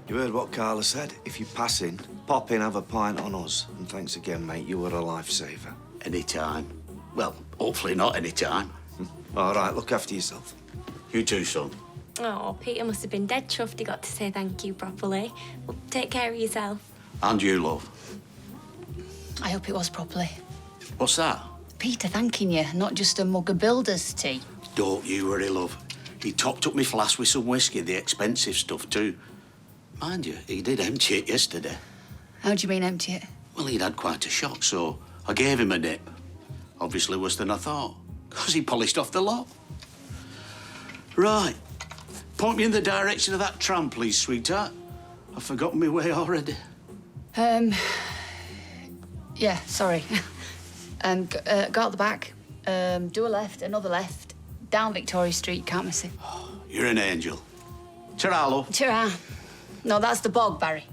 You heard what Carla said. If you pass in, pop in, have a pint on us. And thanks again, mate. You were a lifesaver. Any time. Well, hopefully not any time. All right, look after yourself. You too, son. Oh, Peter must have been dead chuffed he got to say thank you properly. Well, take care of yourself. And you, love. I hope it was properly. What's that? Peter thanking you, not just a mug of builder's tea. Don't you worry, love. He topped up my flask with some whiskey, the expensive stuff, too. Mind you, he did empty it yesterday. How do you mean empty it? Well, he'd had quite a shock, so I gave him a nip. Obviously worse than I thought, because he polished off the lot. Right. Point me in the direction of that tram, please, sweetheart. I've forgotten my way already. Yeah, sorry. Go out the back, do a left, another left, down Victoria Street, can't miss it. You're an angel. Ta-ra, love. Ta-ra. No, that's the bog, Barry.